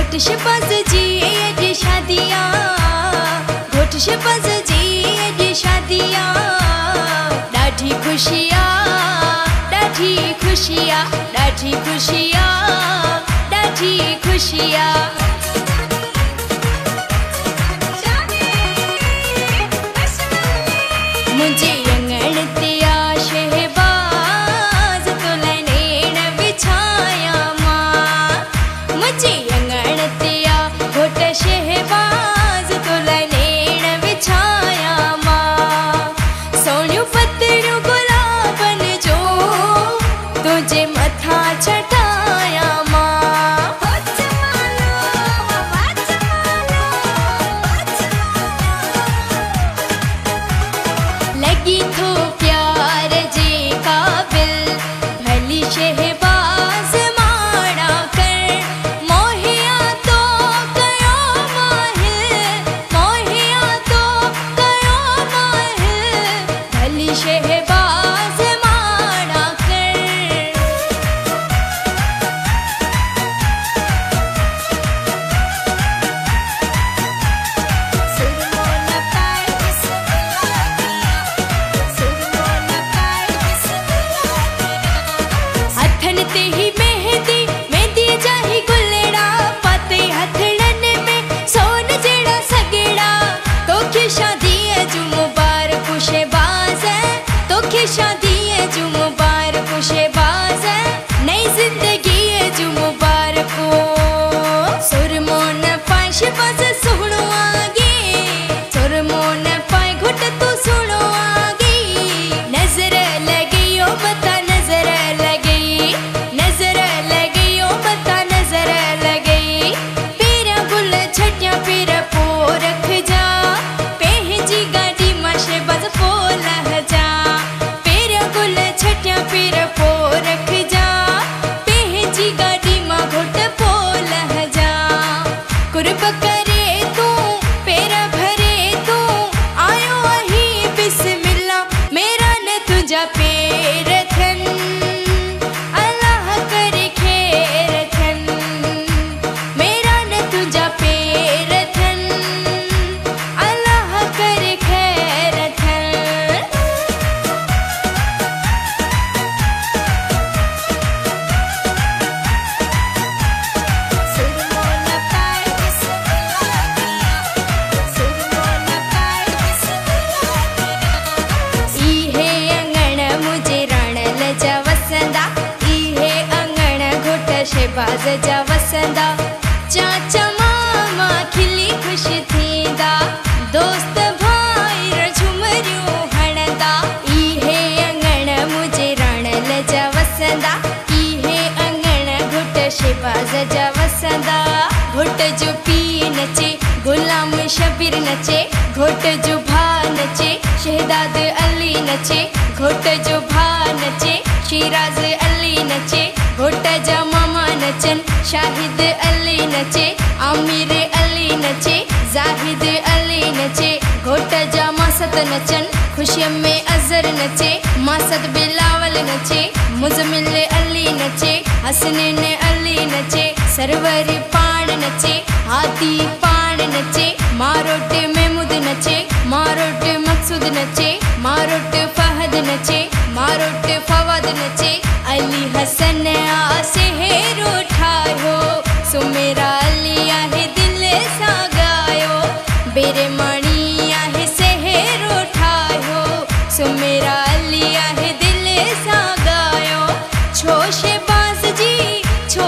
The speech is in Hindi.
घोट शहबाज जी अॼु शादियां, घोट शहबाज जी अॼु शादियां। ॾाढी खुशियां, ॾाढी खुशियां, ॾाढी खुशियां, ॾाढी खुशियां। मुझे अंगण ते आ शहबाज तो लैण बिछाया मां, मुझे अंगण ते आ घोट शहबाज तो लैण बिछाया मां। सोनियूं पतड़ियूं गुलाबन जो तुझे मथा छटाया मां। लगी थो प्यार जे काबिल भली शहबाज माड़ा कर। मोहिया तो कयो माहिर, मोहिया तो कयो माहिर भली शहबाज माड़ा कर। हथन ते ही मेहंदी, मेहंदी जा ही गुलेड़ा पाते हथड़न में सोन जेड़ा सगेड़ा। तोखे शादी जू मुबारक शहबाज, तोखे शादी जू मुबारक शहबाज। नई जिंदगी जू मुबारक। सुरमो न पाए शहबाज सुहणो आगे, सुरमो न पाए घुट तू सुणो आगे। नजर लगी ओ बता नजर लगी, नजर लगी ओ बता नजर लगी। पेरा गुल छटिया पेर पो रख जा, पंहिंजी गाड़ी मां शहबाज पो लह जा। पेरा गुल छटिया पेर पो रख जा, पंहिंजी गाड़ी मां घुट पो लह जा। कुर्ब करे तू पेरा भरे तू आयो आही बिस्मिल्लाह मेरा न तुझा पेर थन। अल्लाह करे खैर थन, मेरा न तुझा पेर थन। अल्लाह करे खैर थन। सुरमो न पाए इहे अंगण मुझे रणल जा वसंदा, इहे अंगण घोट शहबाज जा वसंदा। चाचा मामा खिली खुश थींदा, दोस्त भाई झुमरियूं हणंदा। इहे अंगण मुझे रणल जा वसंदा, इहे अंगण घोट शहबाज जा वसंदा। घोट जो पी नचे गुलाम शबीर नचे, घोट जो भा नचे शहदाद अली नचे। घोट जो भा नचे शिराज अली नचे, घोट जा मामा नचन शाहिद अली नचे। आमिर अली नचे, जाहिद अली नचे। घोट जा मासद नचन खुशियों में अजहर नचे, मासद बिलावल नचे। मुजमिल अली नचे, हसनैन अली नचे। सरवर पाण नचे, हाथी पाण नचे। मारोट महमूद नचे, मारोट मकसूद नचे। मारोट फहद नचे, मारोट फवाद नचे। अली हसन आ सेहरो ठायो, सो मेरा अली आहे दिल सां गायो। बेरमणी आहे सेहरो ठायो, सो मेरा अली आहे दिल सां गायो। छो शहबाज जी छो